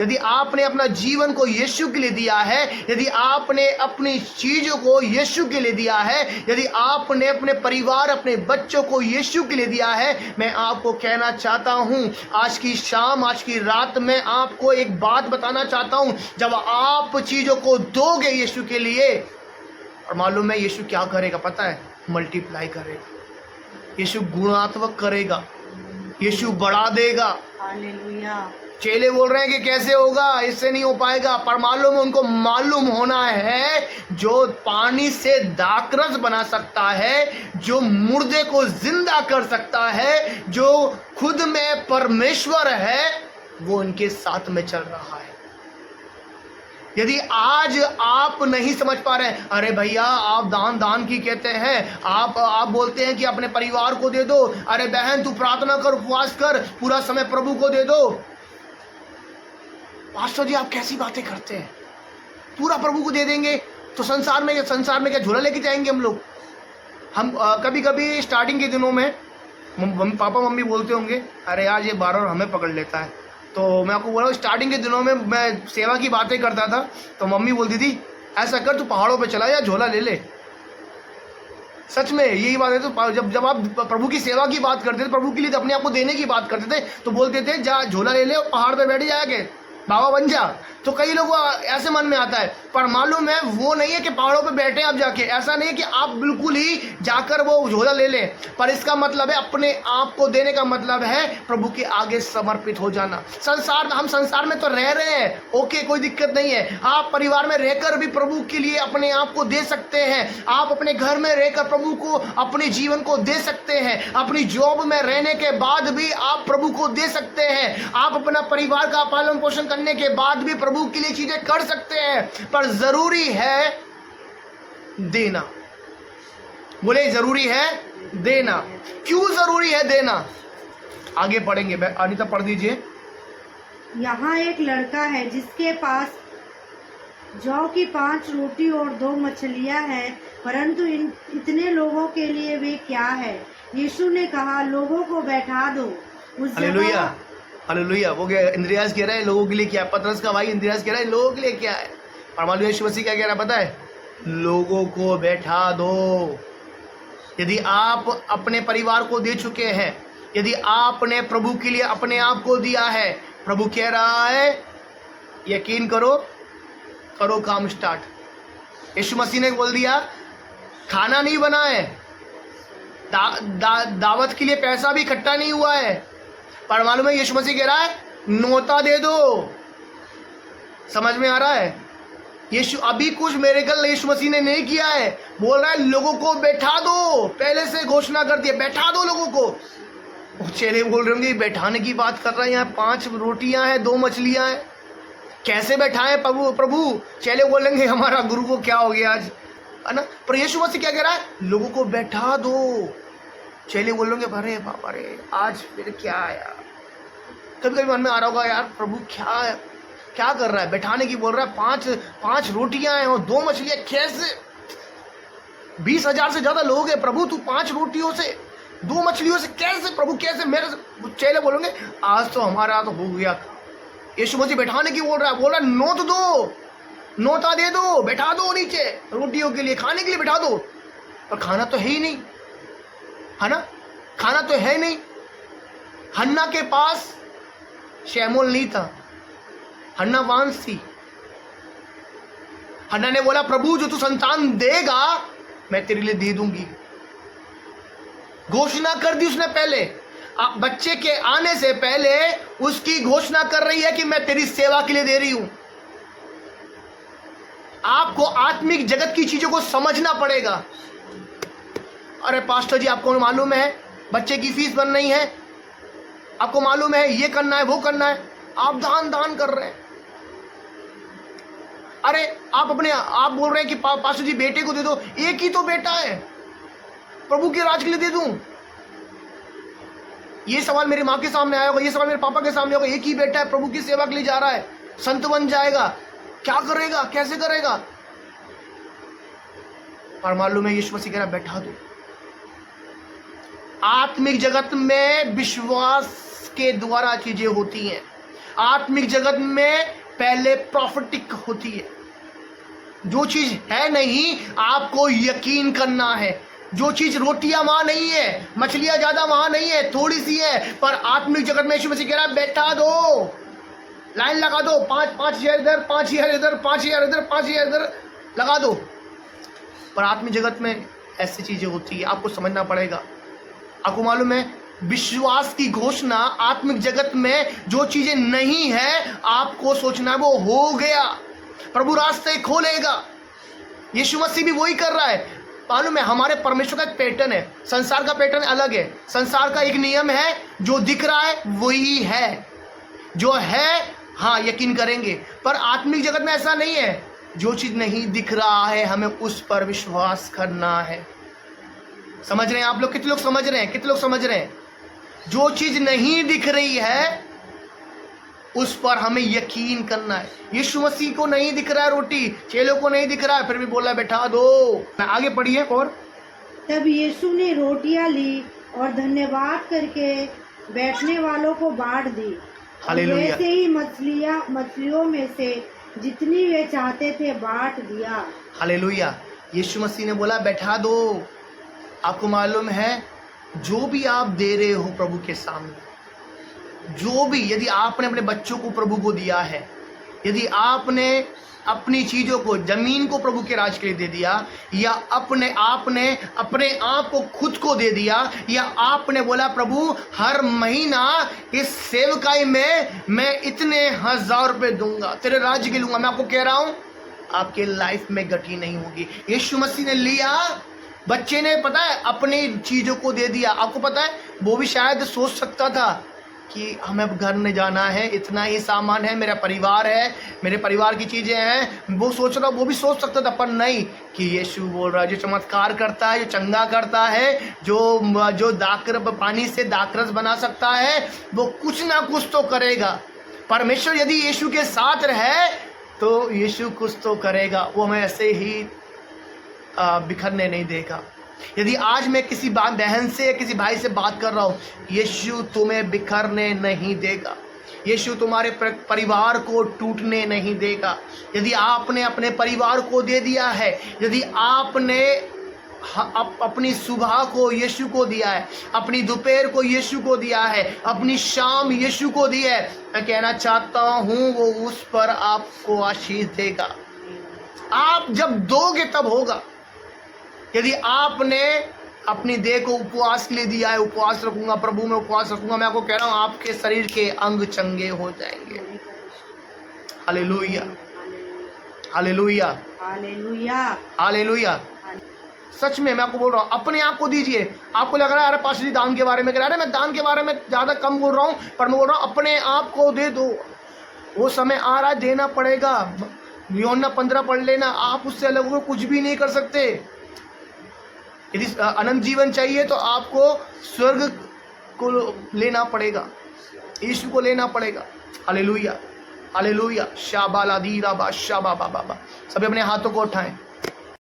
यदि आपने अपना जीवन को यीशु के लिए दिया है, यदि आपने अपनी चीज़ों को यीशु के लिए दिया है, यदि आपने अपने परिवार, अपने बच्चों को यीशु के लिए दिया है, मैं आपको कहना चाहता हूँ, आज की शाम, आज की रात में आपको एक बात बताना चाहता हूँ। जब आप चीज़ों को दोगे यीशु के लिए, और मालूम है यीशु क्या करेगा पता है? मल्टीप्लाई करेगा, यीशु गुणात्मक करेगा, यीशु बढ़ा देगा। हालेलुया। चेले बोल रहे हैं कि कैसे होगा, इससे नहीं हो पाएगा, पर मालूम है, उनको मालूम होना है, जो पानी से दाखरस बना सकता है, जो मुर्दे को जिंदा कर सकता है, जो खुद में परमेश्वर है, वो उनके साथ में चल रहा है। यदि आज आप नहीं समझ पा रहे हैं, अरे भैया आप दान की कहते हैं, आप बोलते हैं कि अपने परिवार को दे दो, अरे बहन तू प्रार्थना कर, उपवास कर, पूरा समय प्रभु को दे दो। पास्टर जी आप कैसी बातें करते हैं, पूरा प्रभु को दे देंगे तो संसार में क्या झोला लेके जाएंगे हम लोग? हम कभी कभी स्टार्टिंग के दिनों में पापा मम्मी बोलते होंगे, अरे यार ये बार हमें पकड़ लेता है। तो मैं आपको बोल रहा हूँ, स्टार्टिंग के दिनों में मैं सेवा की बातें करता था, तो मम्मी बोलती थी ऐसा कर तू पहाड़ों पे चला जा, झोला ले ले। सच में यही बात है। तो जब आप प्रभु की सेवा की बात करते थे, प्रभु के लिए अपने आप को देने की बात करते थे, तो बोलते थे जा झोला ले ले और पहाड़ पे बैठ जाएगा, बाबा बन जा। तो कई लोगों ऐसे मन में आता है, पर मालूम है वो नहीं है कि पहाड़ों पे बैठे आप जाके, ऐसा नहीं है कि आप बिल्कुल ही जाकर वो झोला ले लें, पर इसका मतलब है अपने आप को देने का मतलब है प्रभु के आगे समर्पित हो जाना। हम संसार में तो रह रहे हैं, ओके कोई दिक्कत नहीं है, आप परिवार में रहकर भी प्रभु के लिए अपने आप को दे सकते हैं, आप अपने घर में रहकर प्रभु को अपने जीवन को दे सकते हैं, अपनी जॉब में रहने के बाद भी आप प्रभु को दे सकते हैं, आप अपना परिवार का पालन पोषण करने के बाद भी प्रभु के लिए चीजें कर सकते हैं, पर जरूरी है देना। बोले जरूरी है देना। क्यों जरूरी है देना? आगे पढ़ेंगे, अनीता पढ़ दीजिए। यहाँ एक लड़का है जिसके पास जौ की 5 रोटी और 2 मछलियाँ हैं, परंतु इतने लोगों के लिए वे क्या है? यीशु ने कहा लोगों को बैठा दो। Hallelujah hallelujah. वो क्या इंद्रियास कह रहा है लोगों के लिए क्या? पतरस का भाई इंद्रियास कह रहा है लोगों के लिए क्या है? और मालूम यीशु मसीह क्या कह रहा है पता है? लोगों को बैठा दो। यदि आप अपने परिवार को दे चुके हैं, यदि आपने प्रभु के लिए अपने आप को दिया है, प्रभु कह रहा है यकीन करो, करो काम स्टार्ट। यीशु मसीह ने बोल दिया खाना नहीं बना है, दावत के लिए पैसा भी इकट्ठा नहीं हुआ है, पर मालूम है यीशु मसीह कह रहा है नोता दे दो। समझ में आ रहा है? यीशु अभी कुछ मिरेकल यीशु मसीह ने नहीं किया है, बोल रहा है लोगों को बैठा दो। पहले से घोषणा कर दिया बैठा दो लोगों को। चेले बोल रहे होंगे बैठाने की बात कर रहा है, यहाँ 5 रोटियां हैं 2 मछलियां हैं, कैसे बैठाएं प्रभु? चेले बोलेंगे हमारा गुरु को क्या हो गया आज, है ना? पर यीशु मसीह क्या कह रहा है? लोगों को बैठा दो। चेले बोलेंगे अरे बाबा रे आज फिर क्या आया? कभी कभी मन में आ रहा होगा यार प्रभु क्या कर रहा है? बैठाने की बोल रहा है, 5 रोटियां हैं और 2 मछलियां, कैसे? 20,000 से ज्यादा लोग हैं प्रभु, तू 5 रोटियों से 2 मछलियों से कैसे प्रभु, कैसे? मेरे चेले बोलेंगे आज तो हमारा तो हो गया। यीशु मसीह बैठाने की बोल रहा है नोट दो, नोता दे दो, बैठा दो नीचे रोटियों के लिए, खाने के लिए बैठा दो। पर खाना तो है ही नहीं, है ना? खाना तो है नहीं। हन्ना के पास शैमूल नहीं था, हन्ना वांस थी। हन्ना ने बोला प्रभु जो तू संतान देगा मैं तेरे लिए दे दूंगी। घोषणा कर दी उसने पहले, बच्चे के आने से पहले उसकी घोषणा कर रही है कि मैं तेरी सेवा के लिए दे रही हूं। आपको आत्मिक जगत की चीजों को समझना पड़ेगा। अरे पास्टर जी आपको मालूम है बच्चे की फीस बन रही है, आपको मालूम है ये करना है वो करना है, आप दान कर रहे हैं। अरे आप बोल रहे हैं कि पास्टर जी बेटे को दे दो, एक ही तो बेटा है, प्रभु के राज के लिए दे दूं? ये सवाल मेरी माँ के सामने आया होगा, ये सवाल मेरे पापा के सामने होगा। एक ही बेटा है, प्रभु की सेवा के लिए जा रहा है, संत बन जाएगा, क्या करेगा, कैसे करेगा? पर मालूम है यीशु मसीह कह रहा बैठा दो। आत्मिक जगत में विश्वास के द्वारा चीजें होती हैं। आत्मिक जगत में पहले प्रॉफिटिक होती है। जो चीज है नहीं आपको यकीन करना है। जो चीज रोटियां वहां नहीं है, मछलियां ज्यादा वहां नहीं है, थोड़ी सी है, पर आत्मिक जगत में यीशु मसीह कह रहा है बैठा दो, लाइन लगा दो, 5,000 इधर, 5,000 इधर, 5,000 इधर, 5,000 इधर लगा दो। पर आत्मिक जगत में ऐसी चीजें होती है, आपको समझना पड़ेगा। आपको मालूम है विश्वास की घोषणा आत्मिक जगत में जो चीजें नहीं है आपको सोचना है वो हो गया, प्रभु रास्ते खोलेगा। यीशु मसीह भी वही कर रहा है। मालूम है हमारे परमेश्वर का एक पैटर्न है, संसार का पैटर्न अलग है। संसार का एक नियम है, जो दिख रहा है वही है, जो है हाँ यकीन करेंगे। पर आत्मिक जगत में ऐसा नहीं है, जो चीज नहीं दिख रहा है हमें उस पर विश्वास करना है। समझ रहे हैं आप लोग? कितने लोग समझ रहे हैं? कितने लोग समझ रहे हैं? जो चीज नहीं दिख रही है उस पर हमें यकीन करना है। यीशु मसीह को नहीं दिख रहा है रोटी, चेलों को नहीं दिख रहा है, फिर भी बोला बैठा दो। आगे पढ़िए। और तब यीशु ने रोटियां ली और धन्यवाद करके बैठने वालों को बांट दी। हालेलुया। वैसे ही मछलियों में से जितनी वे चाहते थे बांट दिया। हालेलुया। यीशु मसीह ने बोला बैठा दो। आपको मालूम है जो भी आप दे रहे हो प्रभु के सामने, जो भी, यदि आपने अपने बच्चों को प्रभु को दिया है, यदि आपने अपनी चीज़ों को, जमीन को प्रभु के राज के लिए दे दिया, या आपने अपने आप को खुद को दे दिया, या आपने बोला प्रभु हर महीना इस सेवकाई में मैं इतने 1,000 रुपये दूंगा, तेरे राज्य के लूंगा, मैं आपको कह रहा हूं आपके लाइफ में गति नहीं होगी। यीशु मसीह ने लिया, बच्चे ने पता है अपनी चीज़ों को दे दिया। आपको पता है वो भी शायद सोच सकता था कि हमें अब घर में जाना है, इतना ही सामान है, मेरा परिवार है, मेरे परिवार की चीज़ें हैं, वो सोच रहा, वो भी सोच सकता था। पर नहीं, कि यीशु बोल रहा है जो चमत्कार करता है, जो चंगा करता है, जो पानी से दाखरस बना सकता है, वो कुछ ना कुछ तो करेगा। परमेश्वर यदि यीशु के साथ रहे तो यीशु कुछ तो करेगा, वो हमें ऐसे ही बिखरने नहीं देगा। यदि आज मैं किसी बहन से या किसी भाई से बात कर रहा हूँ, यीशु तुम्हें बिखरने नहीं देगा, यीशु तुम्हारे परिवार को टूटने नहीं देगा। यदि आपने अपने परिवार को दे दिया है, यदि आपने अपनी सुबह को यीशु को दिया है, अपनी दोपहर को यीशु को दिया है, अपनी शाम यीशु को दी है, मैं कहना चाहता हूँ वो उस पर आपको आशीष देगा। आप जब दोगे तब होगा। यदि आपने अपनी देह को उपवास के लिए दिया है, उपवास रखूंगा प्रभु, मैं उपवास रखूंगा, मैं आपको कह रहा हूं आपके शरीर के अंग चंगे हो जाएंगे। हालेलुया, हालेलुया, हालेलुया, हालेलुया। सच में मैं आपको बोल रहा हूँ, अपने आप को दीजिए। आपको लग रहा है अरे पास्टर जी दान के बारे में कह रहा है, मैं दान के बारे में ज़्यादा कम बोल रहा हूँ, पर मैं बोल रहा हूँ अपने आप को दे दो। वो समय आ रहा है, देना पड़ेगा। यूहन्ना 15 पढ़ लेना, आप उससे अलग हो कुछ भी नहीं कर सकते। यदि अनंत जीवन चाहिए तो आपको स्वर्ग को लेना पड़ेगा, यीशु को लेना पड़ेगा। हालेलुया, हालेलुया। शाबाला दी राबा शाबा बाबा। सभी अपने हाथों को उठाएं।